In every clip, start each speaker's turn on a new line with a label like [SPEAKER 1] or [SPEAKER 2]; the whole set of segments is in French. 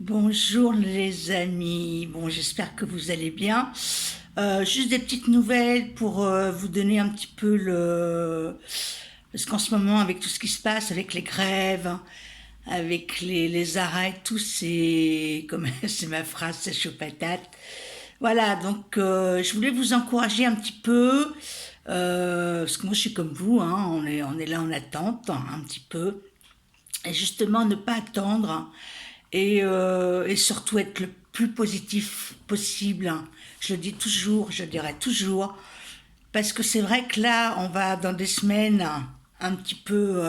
[SPEAKER 1] Bonjour les amis, bon j'espère que vous allez bien. Juste des petites nouvelles pour vous donner un petit peu le... Parce qu'en ce moment avec tout ce qui se passe, avec les grèves, avec les arrêts, tout c'est... Comme c'est ma phrase, c'est chaud patate. Voilà, donc je voulais vous encourager un petit peu, parce que moi je suis comme vous, hein, on est là en attente un petit peu. Et justement, ne pas attendre et surtout être le plus positif possible. Je le dis toujours, je le dirai toujours, parce que c'est vrai que là, on va dans des semaines un petit peu,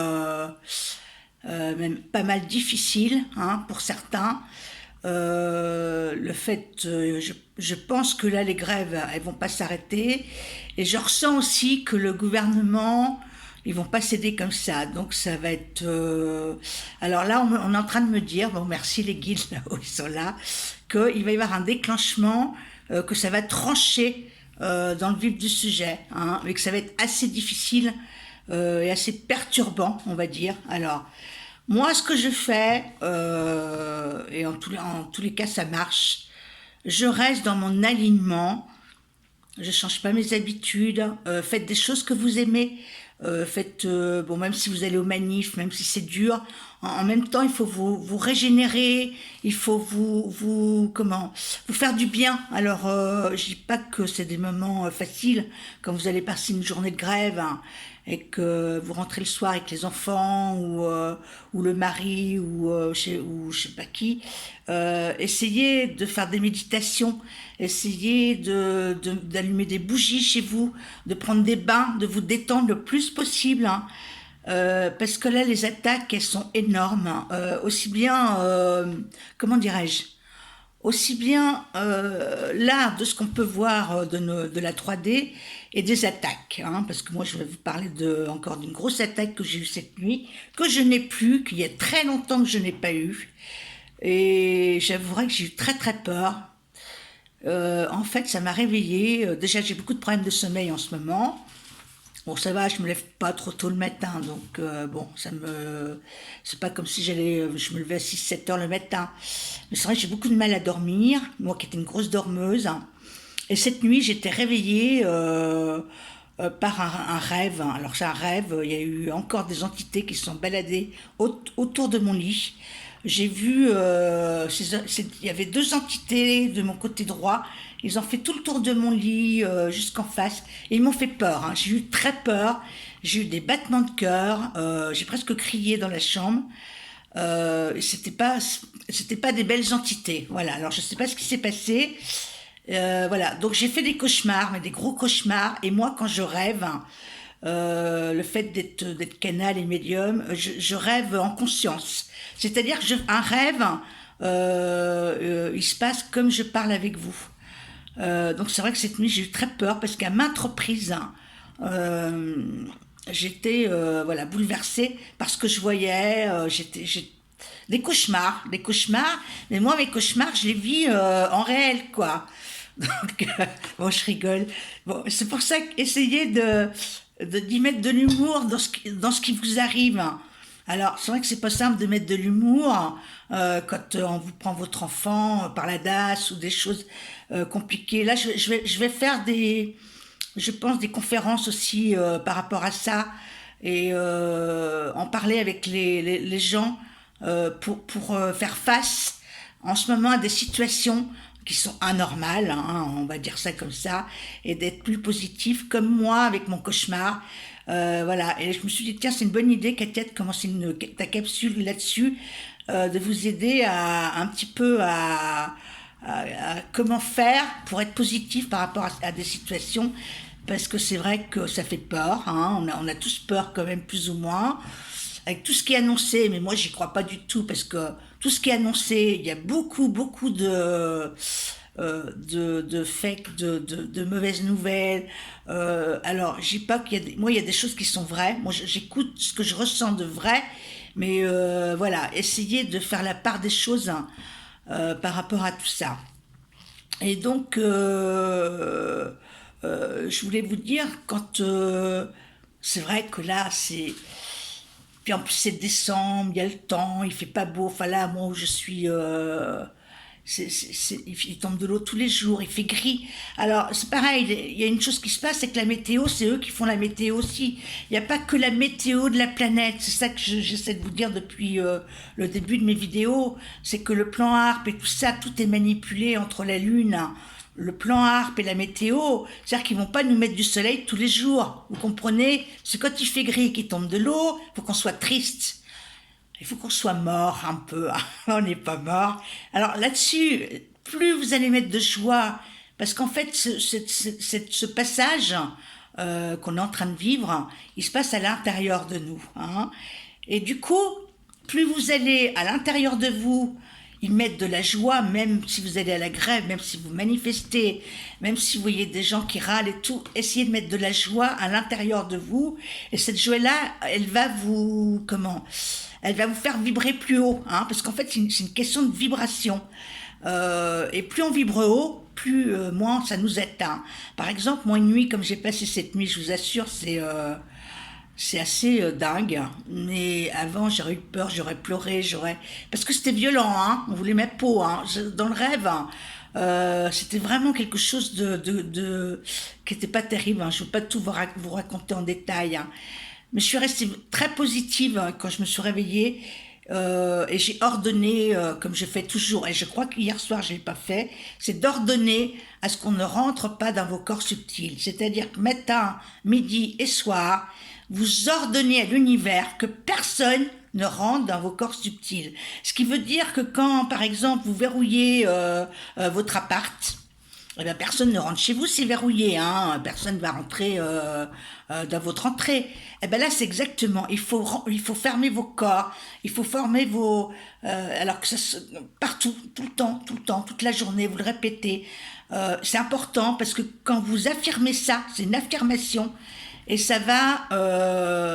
[SPEAKER 1] même pas mal difficiles hein, pour certains. Le fait, je pense que là, les grèves, elles vont pas s'arrêter. Et je ressens aussi que le gouvernement, ils vont pas céder comme ça. Donc ça va être. Alors là, on est en train de me dire, bon, merci les guides là-haut, ils sont là, qu'il va y avoir un déclenchement, que ça va trancher dans le vif du sujet, hein, mais que ça va être assez difficile et assez perturbant, on va dire. Alors, moi, ce que je fais, et en tous les cas, ça marche, je reste dans mon alignement, je change pas mes habitudes, faites des choses que vous aimez, faites, bon, même si vous allez au manif, même si c'est dur, en même temps, il faut vous régénérer, il faut comment, vous faire du bien. Alors, je dis pas que c'est des moments faciles quand vous allez passer une journée de grève, hein, et que vous rentrez le soir avec les enfants ou le mari ou je sais pas qui, essayez de faire des méditations, essayez d'allumer des bougies chez vous, de prendre des bains, de vous détendre le plus possible, hein. Parce que là, les attaques, elles sont énormes, hein. Aussi bien, comment dirais-je, aussi bien l'art de ce qu'on peut voir de la 3D et des attaques, hein, parce que moi je vais vous parler encore d'une grosse attaque que j'ai eue cette nuit, que je n'ai plus, qu'il y a très longtemps que je n'ai pas eu, et j'avouerai que j'ai eu très très peur. En fait, ça m'a réveillée. Déjà, j'ai beaucoup de problèmes de sommeil en ce moment. Bon, ça va, je me lève pas trop tôt le matin, donc bon, c'est pas comme si je me levais à 6 7 heures le matin. Mais c'est vrai que j'ai beaucoup de mal à dormir, moi qui étais une grosse dormeuse. Et cette nuit, j'étais réveillée par un rêve. Alors c'est un rêve, il y a eu encore des entités qui se sont baladées autour de mon lit. J'ai vu, il y avait deux entités de mon côté droit. Ils ont fait tout le tour de mon lit jusqu'en face et ils m'ont fait peur, hein. J'ai eu très peur. J'ai eu des battements de cœur. J'ai presque crié dans la chambre. C'était pas des belles entités. Voilà. Alors je sais pas ce qui s'est passé. Voilà, donc j'ai fait des cauchemars, mais des gros cauchemars. Et moi, quand je rêve, le fait d'être canal et médium, je rêve en conscience. C'est-à-dire que un rêve, il se passe comme je parle avec vous. Donc c'est vrai que cette nuit, j'ai eu très peur parce qu'à maintes reprises, euh, j'étais voilà, bouleversée par ce que je voyais. Des cauchemars, des cauchemars. Mais moi, mes cauchemars, je les vis en réel, quoi. Donc, bon, je rigole. Bon, c'est pour ça qu'essayez d'y mettre de l'humour dans ce qui vous arrive. Alors, c'est vrai que c'est pas simple de mettre de l'humour quand on vous prend votre enfant par la DAS ou des choses compliquées. Là, je vais faire je pense, des conférences aussi par rapport à ça et en parler avec les gens pour faire face en ce moment à des situations qui sont anormales, hein, on va dire ça comme ça, et d'être plus positif, comme moi avec mon cauchemar. Voilà, et je me suis dit, tiens, c'est une bonne idée, Katia, de commencer ta capsule là-dessus, de vous aider un petit peu à comment faire pour être positif par rapport à des situations, parce que c'est vrai que ça fait peur, hein, on a tous peur quand même, plus ou moins avec tout ce qui est annoncé, mais moi j'y crois pas du tout parce que tout ce qui est annoncé, il y a beaucoup, beaucoup de fake, de mauvaises nouvelles. Alors, je dis pas moi il y a des choses qui sont vraies. Moi j'écoute ce que je ressens de vrai, mais voilà, essayez de faire la part des choses hein, par rapport à tout ça. Et donc, je voulais vous dire, quand c'est vrai que là, Puis en plus c'est décembre, il y a le temps, il fait pas beau. Enfin là, moi où je suis, il tombe de l'eau tous les jours, il fait gris. Alors c'est pareil, il y a une chose qui se passe, c'est que la météo, c'est eux qui font la météo aussi. Il n'y a pas que la météo de la planète. C'est ça que j'essaie de vous dire depuis le début de mes vidéos. C'est que le plan HARP et tout ça, tout est manipulé entre la Lune, le plan HARP et la météo, c'est-à-dire qu'ils vont pas nous mettre du soleil tous les jours, vous comprenez? C'est quand il fait gris et qu'il tombe de l'eau, il faut qu'on soit triste. Il faut qu'on soit mort un peu. On n'est pas mort. Alors là-dessus, plus vous allez mettre de joie, parce qu'en fait, ce passage qu'on est en train de vivre, il se passe à l'intérieur de nous. Hein. Et du coup, plus vous allez à l'intérieur de vous y mettre de la joie, même si vous allez à la grève, même si vous manifestez, même si vous voyez des gens qui râlent et tout, essayez de mettre de la joie à l'intérieur de vous. Et cette joie-là, elle va vous... Elle va vous faire vibrer plus haut, hein, parce qu'en fait, c'est une question de vibration. Et plus on vibre haut, plus moins ça nous atteint. Par exemple, moi, une nuit, comme j'ai passé cette nuit, je vous assure, c'est assez dingue. Mais avant, j'aurais eu peur, j'aurais pleuré, parce que c'était violent, hein, on voulait ma peau, hein, dans le rêve. Hein, c'était vraiment quelque chose qui n'était pas terrible. Hein. Je ne veux pas tout vous raconter en détail. Hein. Mais je suis restée très positive quand je me suis réveillée et j'ai ordonné, comme je fais toujours, et je crois qu'hier soir je ne l'ai pas fait, c'est d'ordonner à ce qu'on ne rentre pas dans vos corps subtils. C'est-à-dire que matin, midi et soir, vous ordonnez à l'univers que personne ne rentre dans vos corps subtils. Ce qui veut dire que quand, par exemple, vous verrouillez votre appart, eh bien, personne ne rentre chez vous, c'est verrouillé, hein. Personne ne va rentrer dans votre entrée. Eh bien là, c'est exactement, il faut fermer vos corps, il faut former alors que partout, tout le temps, toute la journée, vous le répétez. C'est important parce que quand vous affirmez ça, c'est une affirmation, et ça va,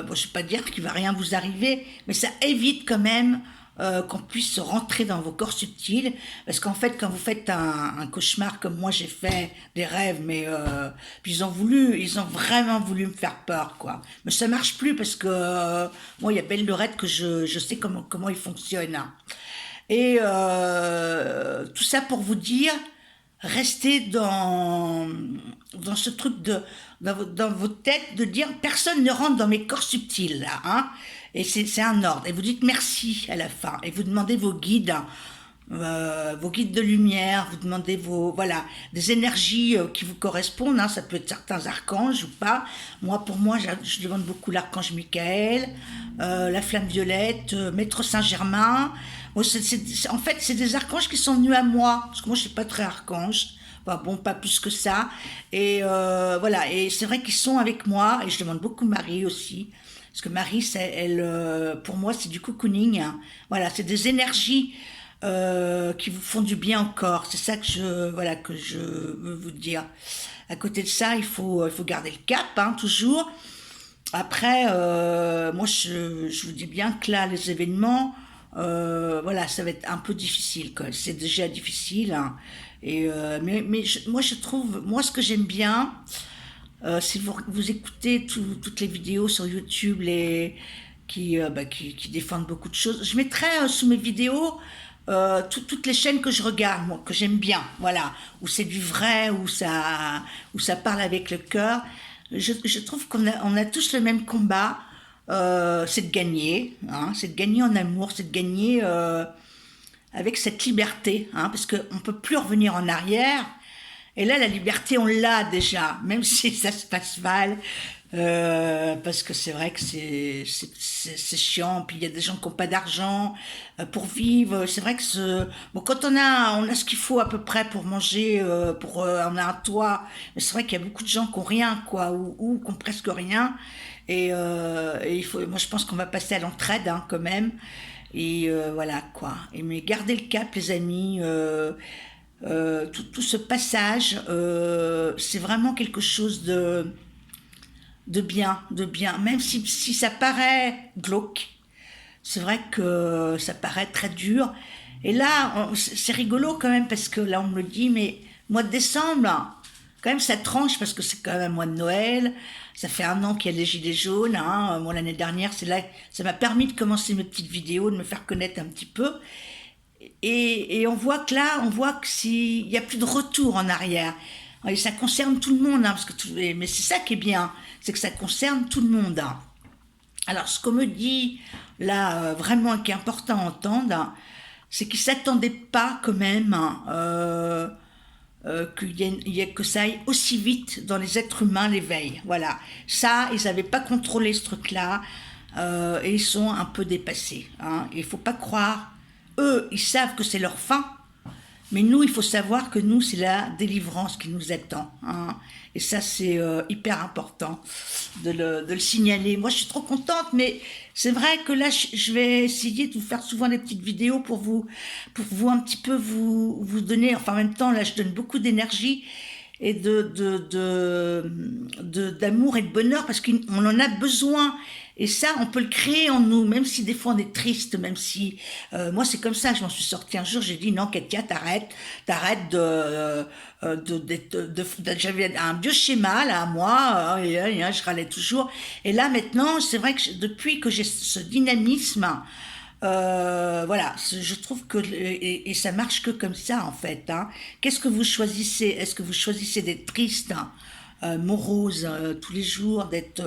[SPEAKER 1] bon, je ne vais pas dire qu'il ne va rien vous arriver, mais ça évite quand même qu'on puisse rentrer dans vos corps subtils, parce qu'en fait, quand vous faites un cauchemar comme moi j'ai fait, des rêves, mais puis ils ont vraiment voulu me faire peur, quoi. Mais ça marche plus parce que moi, il y a belle lurette que je sais comment il fonctionne. Hein. Et tout ça pour vous dire, restez dans ce truc dans votre tête de dire personne ne rentre dans mes corps subtils là, hein. Et c'est un ordre. Et vous dites merci à la fin. Et vous demandez vos guides de lumière, vous demandez des énergies qui vous correspondent. Hein. Ça peut être certains archanges ou pas. Pour moi, je demande beaucoup l'archange Michael, la flamme violette, Maître Saint-Germain. En fait, c'est des archanges qui sont venus à moi. Parce que moi, je ne suis pas très archange. Enfin, bon, pas plus que ça. Et voilà. Et c'est vrai qu'ils sont avec moi. Et je demande beaucoup Marie aussi. Parce que Marie, pour moi, c'est du cocooning. Hein. Voilà, c'est des énergies qui vous font du bien au corps. C'est ça que je veux vous dire. À côté de ça, il faut garder le cap, hein, toujours. Après, moi, je vous dis bien que là, les événements, ça va être un peu difficile. Quoi. C'est déjà difficile. Hein. Et, moi, je trouve, ce que j'aime bien, si vous écoutez toutes les vidéos sur YouTube, qui défendent beaucoup de choses, je mettrai sous mes vidéos toutes les chaînes que je regarde, moi, que j'aime bien, voilà, où c'est du vrai, où ça parle avec le cœur. Je trouve qu'on a tous le même combat, c'est de gagner, hein, c'est de gagner en amour, c'est de gagner avec cette liberté, hein, parce qu'on ne peut plus revenir en arrière. Et là, la liberté, on l'a déjà, même si ça se passe mal, parce que c'est vrai que c'est chiant. Puis il y a des gens qui n'ont pas d'argent pour vivre. C'est vrai que quand on a ce qu'il faut à peu près pour manger, on a un toit. Mais c'est vrai qu'il y a beaucoup de gens qui n'ont rien, quoi, ou qui n'ont presque rien. Et moi, je pense qu'on va passer à l'entraide, hein, quand même. Et voilà, quoi. Mais gardez le cap, les amis. Tout ce passage, c'est vraiment quelque chose de bien, même si ça paraît glauque, c'est vrai que ça paraît très dur. Et là, c'est rigolo quand même, parce que là, on me le dit, mais mois de décembre, quand même ça tranche parce que c'est quand même un mois de Noël. Ça fait 1 an qu'il y a les gilets jaunes. Hein. Moi l'année dernière, c'est là, ça m'a permis de commencer mes petites vidéos, de me faire connaître un petit peu. Et on voit que là, on voit que s'il n'y a plus de retour en arrière. Et ça concerne tout le monde, hein, parce que mais c'est ça qui est bien, c'est que ça concerne tout le monde. Hein. Alors, ce qu'on me dit là, vraiment qui est important à entendre, hein, c'est qu'ils ne s'attendaient pas quand même hein, que ça aille aussi vite dans les êtres humains l'éveil. Voilà, ça, ils n'avaient pas contrôlé ce truc-là et ils sont un peu dépassés. Hein. Il ne faut pas croire, eux, ils savent que c'est leur fin. Mais nous, il faut savoir que nous, c'est la délivrance qui nous attend. Hein. Et ça, c'est hyper important de le signaler. Moi, je suis trop contente, mais c'est vrai que là, je vais essayer de vous faire souvent des petites vidéos pour vous un petit peu vous donner, enfin en même temps, là, je donne beaucoup d'énergie et d'amour et de bonheur parce qu'on en a besoin. Et ça, on peut le créer en nous, même si des fois on est triste, même si... moi, c'est comme ça, je m'en suis sortie un jour, j'ai dit, non, Katia, t'arrêtes j'avais un vieux schéma, là, moi, je râlais toujours. Et là, maintenant, c'est vrai que depuis que j'ai ce dynamisme, voilà, je trouve que et ça marche que comme ça en fait. Hein. Qu'est-ce que vous choisissez? Est-ce que vous choisissez d'être triste, hein, morose tous les jours, d'être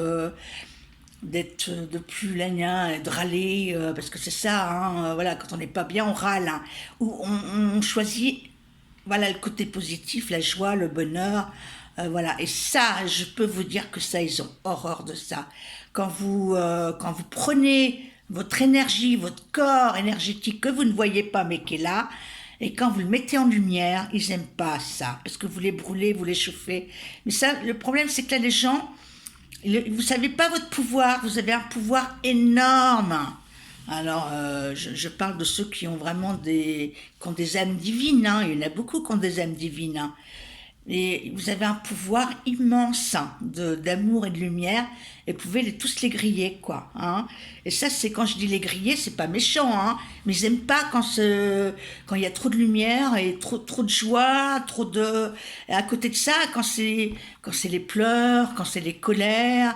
[SPEAKER 1] de plus lagnin, de râler parce que c'est ça. Hein, voilà, quand on n'est pas bien, on râle. Hein, ou on choisit voilà le côté positif, la joie, le bonheur. Voilà, et ça, je peux vous dire que ça, ils ont horreur de ça. Quand vous prenez votre énergie, votre corps énergétique que vous ne voyez pas mais qui est là, et quand vous le mettez en lumière, ils n'aiment pas ça, parce que vous les brûlez, vous les chauffez. Mais ça, le problème, c'est que là, les gens, vous ne savez pas votre pouvoir, vous avez un pouvoir énorme. Alors, je parle de ceux qui ont vraiment qui ont des âmes divines, hein. Il y en a beaucoup qui ont des âmes divines, hein. Et vous avez un pouvoir immense hein, d'amour et de lumière, et vous pouvez tous les griller, quoi. Hein. Et ça, c'est quand je dis les griller, c'est pas méchant, hein, mais ils n'aiment pas quand il y a trop de lumière et trop de joie, Et à côté de ça, quand c'est les pleurs, quand c'est les colères,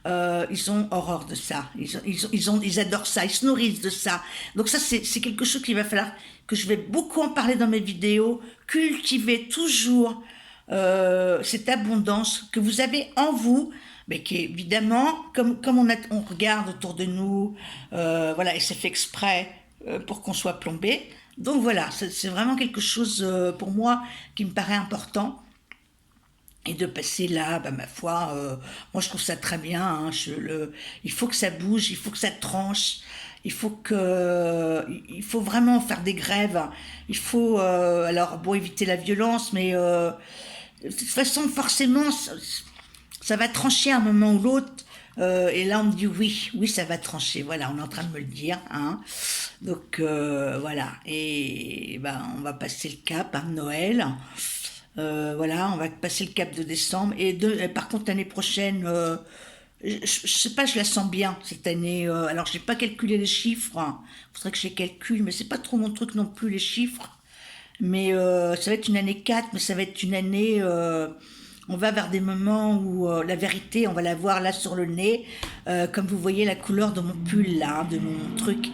[SPEAKER 1] ils ont horreur de ça. Ils adorent ça, ils se nourrissent de ça. Donc ça, c'est quelque chose qu'il va falloir que je vais beaucoup en parler dans mes vidéos, cultiver toujours cette abondance que vous avez en vous, mais qui est évidemment, comme on regarde autour de nous, voilà, et c'est fait exprès pour qu'on soit plombé. Donc voilà, c'est vraiment quelque chose pour moi qui me paraît important. Et de passer là, bah, ma foi, moi je trouve ça très bien. Hein, il faut que ça bouge, il faut que ça tranche, il faut vraiment faire des grèves. Il faut, alors bon, éviter la violence, mais de toute façon, forcément, ça va trancher à un moment ou l'autre. Et là, on me dit oui, ça va trancher. Voilà, on est en train de me le dire. Hein. Donc voilà, et ben, on va passer le cap, hein, Noël. Voilà, on va passer le cap de décembre. Et par contre, l'année prochaine, je sais pas, je la sens bien cette année. Alors, j'ai pas calculé les chiffres. Il faudrait que je les calcule, mais c'est pas trop mon truc non plus, les chiffres. Mais ça va être une année 4, mais ça va être une année... on va vers des moments où la vérité, on va la voir là sur le nez, comme vous voyez la couleur de mon pull là, hein, de mon truc.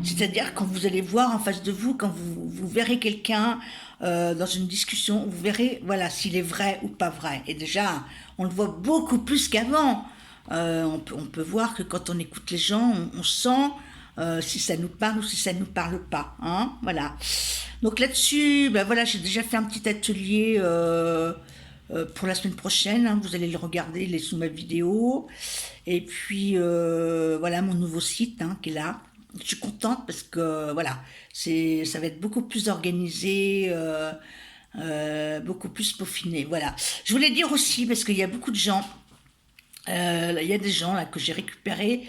[SPEAKER 1] C'est-à-dire quand vous allez voir en face de vous, quand vous verrez quelqu'un dans une discussion, vous verrez voilà s'il est vrai ou pas vrai. Et déjà, on le voit beaucoup plus qu'avant. On peut voir que quand on écoute les gens, on sent si ça nous parle ou si ça ne nous parle pas. Hein, voilà. Donc là-dessus, ben voilà, j'ai déjà fait un petit atelier pour la semaine prochaine. Hein, vous allez le regarder, il est sous ma vidéo. Et puis voilà mon nouveau site hein, qui est là. Je suis contente parce que voilà, ça va être beaucoup plus organisé, beaucoup plus peaufiné. Voilà. Je voulais dire aussi parce qu'il y a beaucoup de gens. Il y a des gens là que j'ai récupérés,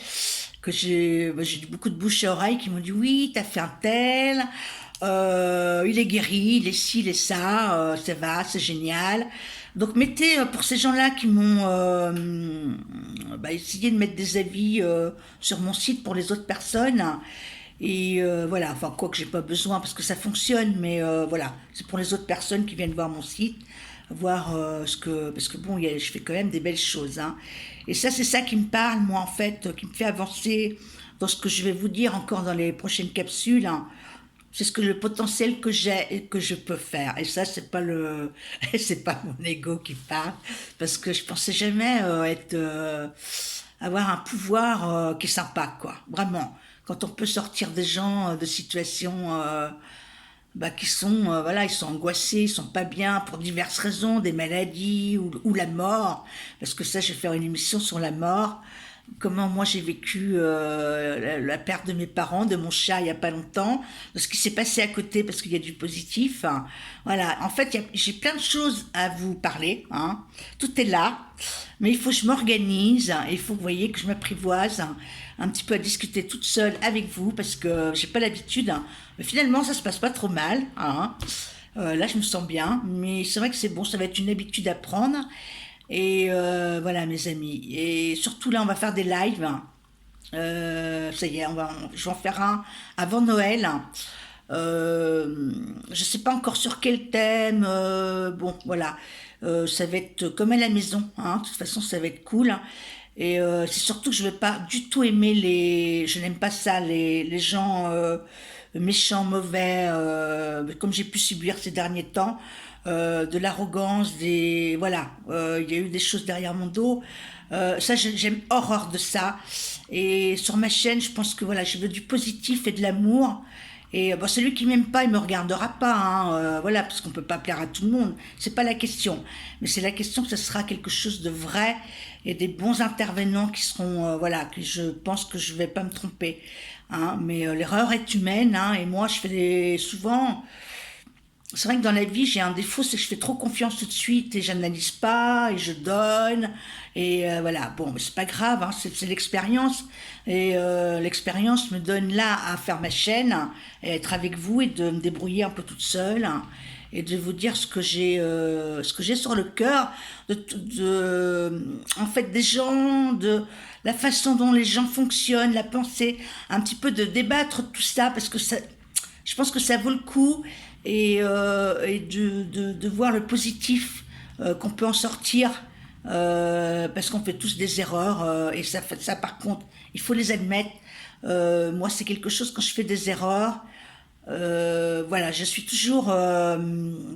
[SPEAKER 1] que j'ai eu beaucoup de bouche à oreille qui m'ont dit oui, t'as fait un tel, il est guéri, il est ci, il est ça, ça va, c'est génial. Donc mettez pour ces gens-là qui m'ont essayé de mettre des avis sur mon site pour les autres personnes. Et voilà, enfin quoi que j'ai pas besoin parce que ça fonctionne, mais voilà, c'est pour les autres personnes qui viennent voir mon site. voir parce que bon, je fais quand même des belles choses, hein. Et ça, c'est ça qui me parle, moi, en fait, qui me fait avancer dans ce que je vais vous dire encore dans les prochaines capsules, hein. C'est ce que le potentiel que j'ai et que je peux faire. Et ça, c'est pas c'est pas mon ego qui parle, parce que je pensais jamais avoir un pouvoir qui est sympa, quoi. Vraiment, quand on peut sortir des gens de situations qui sont, voilà, ils sont angoissés, ils sont pas bien pour diverses raisons, des maladies ou la mort. Parce que ça, je vais faire une émission sur la mort. Comment moi j'ai vécu la perte de mes parents, de mon chat il y a pas longtemps, de ce qui s'est passé à côté parce qu'il y a du positif, hein. Voilà, en fait j'ai plein de choses à vous parler, hein. Tout est là, mais il faut que je m'organise, hein. Il faut que vous voyez que je m'apprivoise, hein, un petit peu à discuter toute seule avec vous parce que j'ai pas l'habitude, hein. Mais finalement ça se passe pas trop mal, hein. Là je me sens bien, mais c'est vrai que c'est bon, ça va être une habitude à prendre. Et voilà mes amis. Et surtout là, on va faire des lives. Ça y est, je vais en faire un avant Noël. Je sais pas encore sur quel thème. Bon, voilà. Ça va être comme à la maison, hein. De toute façon, ça va être cool. Et c'est surtout que je vais pas du tout aimer Je n'aime pas ça, les gens méchants, mauvais, comme j'ai pu subir ces derniers temps. De l'arrogance, voilà, il y a eu des choses derrière mon dos. Ça, j'aime horreur de ça. Et sur ma chaîne, je pense que voilà, je veux du positif et de l'amour. Et bon, celui qui m'aime pas, il me regardera pas, hein, voilà, parce qu'on peut pas plaire à tout le monde. C'est pas la question, mais c'est la question que ce sera quelque chose de vrai et des bons intervenants qui seront, voilà, que je pense que je vais pas me tromper, hein. Mais l'erreur est humaine, hein, et moi, je fais souvent. C'est vrai que dans la vie, j'ai un défaut, c'est que je fais trop confiance tout de suite et j'analyse pas et je donne. Et voilà, bon, mais c'est pas grave, hein, c'est l'expérience. Et l'expérience me donne là à faire ma chaîne et à être avec vous et de me débrouiller un peu toute seule, hein, et de vous dire ce que j'ai sur le cœur, en fait, des gens, de la façon dont les gens fonctionnent, la pensée, un petit peu de débattre de tout ça parce que je pense que ça vaut le coup et de voir le positif qu'on peut en sortir parce qu'on fait tous des erreurs et ça par contre il faut les admettre. Moi c'est quelque chose quand je fais des erreurs, voilà, je suis toujours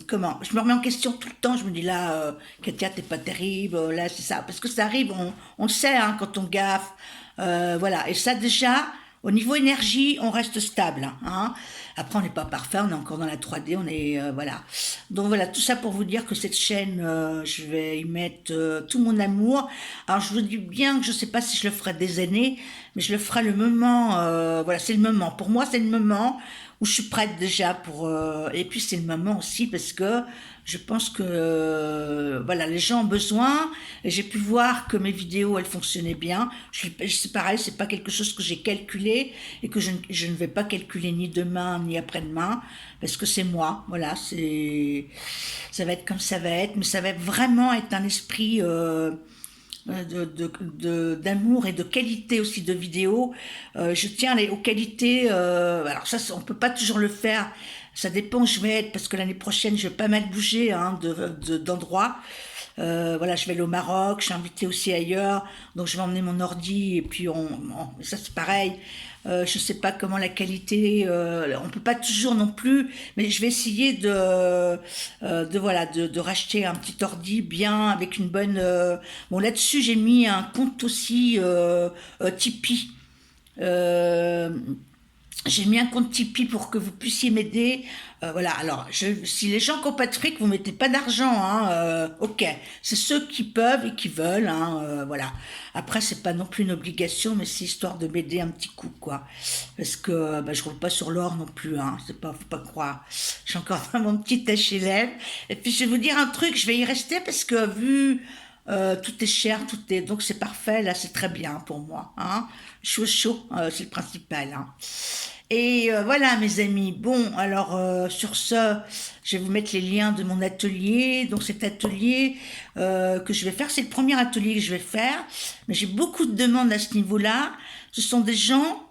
[SPEAKER 1] comment je me remets en question tout le temps, je me dis là Katia t'es pas terrible, là c'est ça parce que ça arrive, on le sait, hein, quand on gaffe, voilà, et ça déjà au niveau énergie, on reste stable, hein. Après, on n'est pas parfait, on est encore dans la 3D, on est voilà. Donc voilà, tout ça pour vous dire que cette chaîne, je vais y mettre tout mon amour. Alors je vous dis bien que je ne sais pas si je le ferai des années, mais je le ferai le moment. Voilà, c'est le moment. Pour moi, c'est le moment où je suis prête déjà pour. Et puis c'est le moment aussi parce que je pense que voilà, les gens ont besoin. Et j'ai pu voir que mes vidéos elles fonctionnaient bien. C'est pareil, c'est pas quelque chose que j'ai calculé et que je ne vais pas calculer ni demain ni après-demain parce que c'est moi. Voilà, ça va être comme ça va être, mais ça va vraiment être un esprit. D'amour et de qualité aussi de vidéos. Je tiens aux qualités. Alors ça, on peut pas toujours le faire. Ça dépend où je vais être parce que l'année prochaine, je vais pas mal bouger, hein, d'endroits. Voilà, je vais aller au Maroc, je suis invitée aussi ailleurs, donc je vais emmener mon ordi et puis ça c'est pareil. Je sais pas comment la qualité, on peut pas toujours non plus, mais je vais essayer de racheter un petit ordi bien avec une bonne. Bon là-dessus j'ai mis un compte aussi Tipeee. Euh, j'ai mis un compte Tipeee pour que vous puissiez m'aider. Voilà, alors, si les gens qui n'ont pas de fric, vous mettez pas d'argent, hein, ok. C'est ceux qui peuvent et qui veulent, hein, voilà. Après, c'est pas non plus une obligation, mais c'est histoire de m'aider un petit coup, quoi. Parce que je roule pas sur l'or non plus, hein, faut pas croire. J'ai encore mon petit HLM. Et puis, je vais vous dire un truc, je vais y rester parce que vu tout est cher, donc c'est parfait, là c'est très bien pour moi, hein. Chaud, c'est le principal, hein. Et voilà mes amis, bon alors sur ce, je vais vous mettre les liens de mon atelier. Donc cet atelier que je vais faire, c'est le premier atelier que je vais faire, mais j'ai beaucoup de demandes à ce niveau-là. Ce sont des gens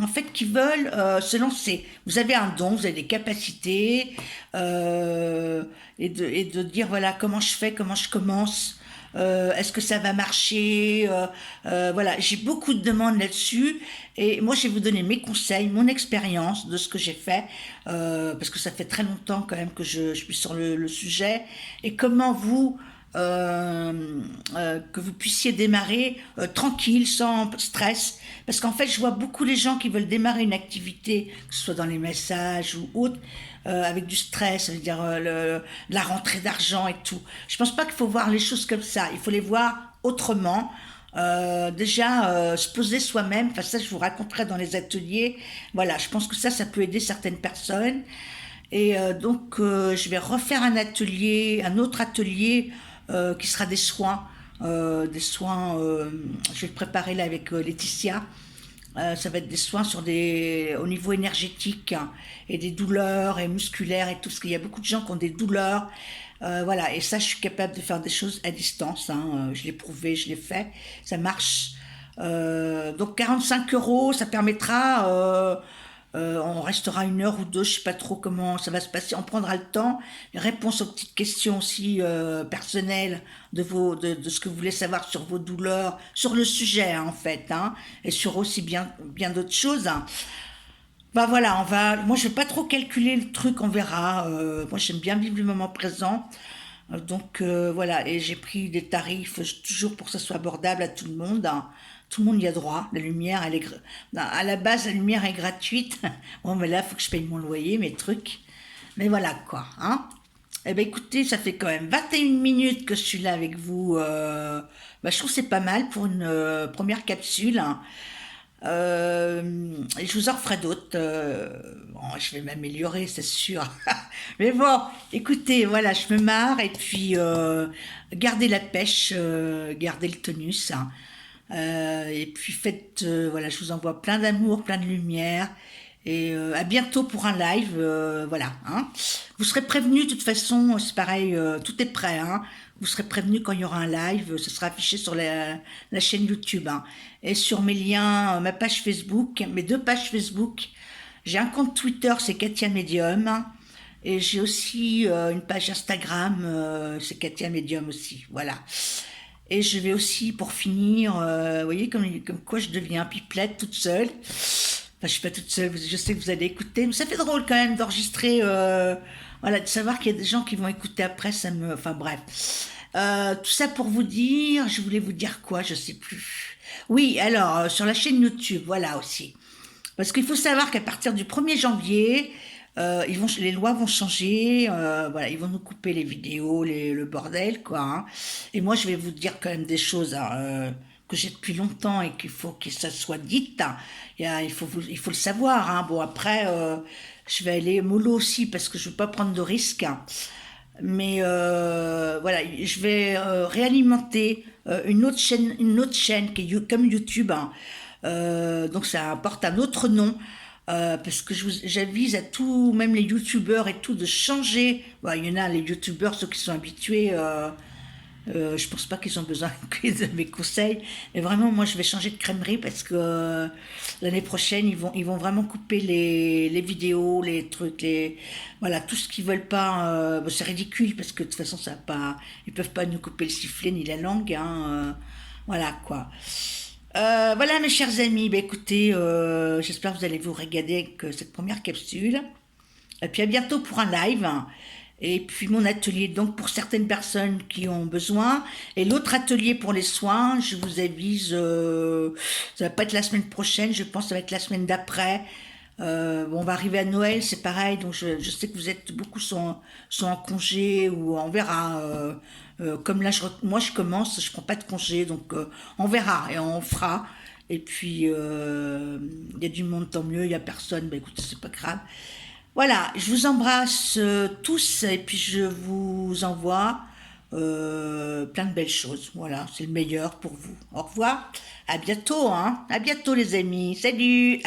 [SPEAKER 1] en fait, qui veulent se lancer. Vous avez un don, vous avez des capacités, et de dire, voilà, comment je fais, comment je commence, est-ce que ça va marcher, voilà, j'ai beaucoup de demandes là-dessus, et moi, je vais vous donner mes conseils, mon expérience de ce que j'ai fait, parce que ça fait très longtemps quand même que je suis sur le sujet, et comment vous que vous puissiez démarrer tranquille, sans stress. Parce qu'en fait, je vois beaucoup les gens qui veulent démarrer une activité, que ce soit dans les messages ou autre, avec du stress, c'est-à-dire la rentrée d'argent et tout. Je pense pas qu'il faut voir les choses comme ça. Il faut les voir autrement. Déjà, se poser soi-même. Enfin, ça, je vous raconterai dans les ateliers. Voilà, je pense que ça peut aider certaines personnes. Et donc, je vais refaire un autre atelier qui sera des soins. Je vais le préparer là avec Laetitia. Ça va être des soins au niveau énergétique, hein, et des douleurs et musculaires et tout, parce qu'il y a beaucoup de gens qui ont des douleurs. Voilà, et ça, je suis capable de faire des choses à distance, hein, je l'ai prouvé, je l'ai fait, ça marche. Donc 45 €, ça permettra, on restera 1 heure ou 2, je sais pas trop comment ça va se passer, on prendra le temps, les réponses aux petites questions aussi personnelles de ce que vous voulez savoir sur vos douleurs, sur le sujet hein, en fait, hein, et sur aussi bien d'autres choses. Hein. Bah voilà, moi je vais pas trop calculer le truc, on verra. Moi j'aime bien vivre le moment présent. Donc voilà, et j'ai pris des tarifs toujours pour que ça soit abordable à tout le monde, hein. Tout le monde y a droit. La lumière, à la base, la lumière est gratuite. Bon, mais là, il faut que je paye mon loyer, mes trucs. Mais voilà, quoi. Hein. Eh ben, écoutez, ça fait quand même 21 minutes que je suis là avec vous. Bah, je trouve que c'est pas mal pour une première capsule. Hein. Et je vous en referai d'autres. Bon, je vais m'améliorer, c'est sûr. Mais bon, écoutez, voilà, je me marre. Et puis, gardez la pêche, gardez le tonus. Hein. Et puis faites, voilà, je vous envoie plein d'amour, plein de lumière. Et à bientôt pour un live, voilà. Hein. Vous serez prévenus, de toute façon, c'est pareil, tout est prêt. Hein. Vous serez prévenus quand il y aura un live, ce sera affiché sur la chaîne YouTube. Hein. Et sur mes liens, ma page Facebook, mes 2 pages Facebook. J'ai un compte Twitter, c'est Katia Medium. Hein. Et j'ai aussi une page Instagram, c'est Katia Medium aussi. Voilà. Et je vais aussi, pour finir, vous voyez, comme quoi je deviens pipelette toute seule. Enfin, je suis pas toute seule, je sais que vous allez écouter, mais ça fait drôle quand même d'enregistrer, voilà, de savoir qu'il y a des gens qui vont écouter après, enfin bref. Tout ça pour vous dire, je voulais vous dire quoi, je sais plus. Oui, alors, sur la chaîne YouTube, voilà aussi. Parce qu'il faut savoir qu'à partir du 1er janvier, les lois vont changer, voilà, ils vont nous couper les vidéos, le bordel, quoi. Hein. Et moi, je vais vous dire quand même des choses hein, que j'ai depuis longtemps et qu'il faut que ça soit dit. Hein. Il faut le savoir. Hein. Bon, après, je vais aller mollo aussi parce que je veux pas prendre de risques. Hein. Mais voilà, je vais réalimenter une autre chaîne qui est comme YouTube. Hein. Donc ça porte un autre nom. Parce que j'avise à tous, même les youtubeurs et tout, de changer. Bon, il y en a, les youtubeurs, ceux qui sont habitués, je pense pas qu'ils ont besoin de mes conseils. Mais vraiment, moi, je vais changer de crèmerie parce que l'année prochaine, ils vont vraiment couper les vidéos, les trucs, voilà, tout ce qu'ils veulent pas. Bon, c'est ridicule parce que de toute façon, ça va pas, ils peuvent pas nous couper le sifflet ni la langue. Hein, voilà, quoi. Voilà mes chers amis, bah, écoutez, j'espère que vous allez vous régaler avec cette première capsule. Et puis à bientôt pour un live. Et puis mon atelier donc pour certaines personnes qui ont besoin. Et l'autre atelier pour les soins, je vous avise, ça va pas être la semaine prochaine, je pense que ça va être la semaine d'après. Bon, on va arriver à Noël, c'est pareil, donc je sais que beaucoup sont en congé ou on verra. Comme là, moi je commence, je prends pas de congé, donc on verra et on fera. Et puis il y a du monde, tant mieux. Il y a personne, bah écoute, c'est pas grave. Voilà, je vous embrasse tous et puis je vous envoie plein de belles choses. Voilà, c'est le meilleur pour vous. Au revoir, à bientôt, hein. À bientôt les amis. Salut.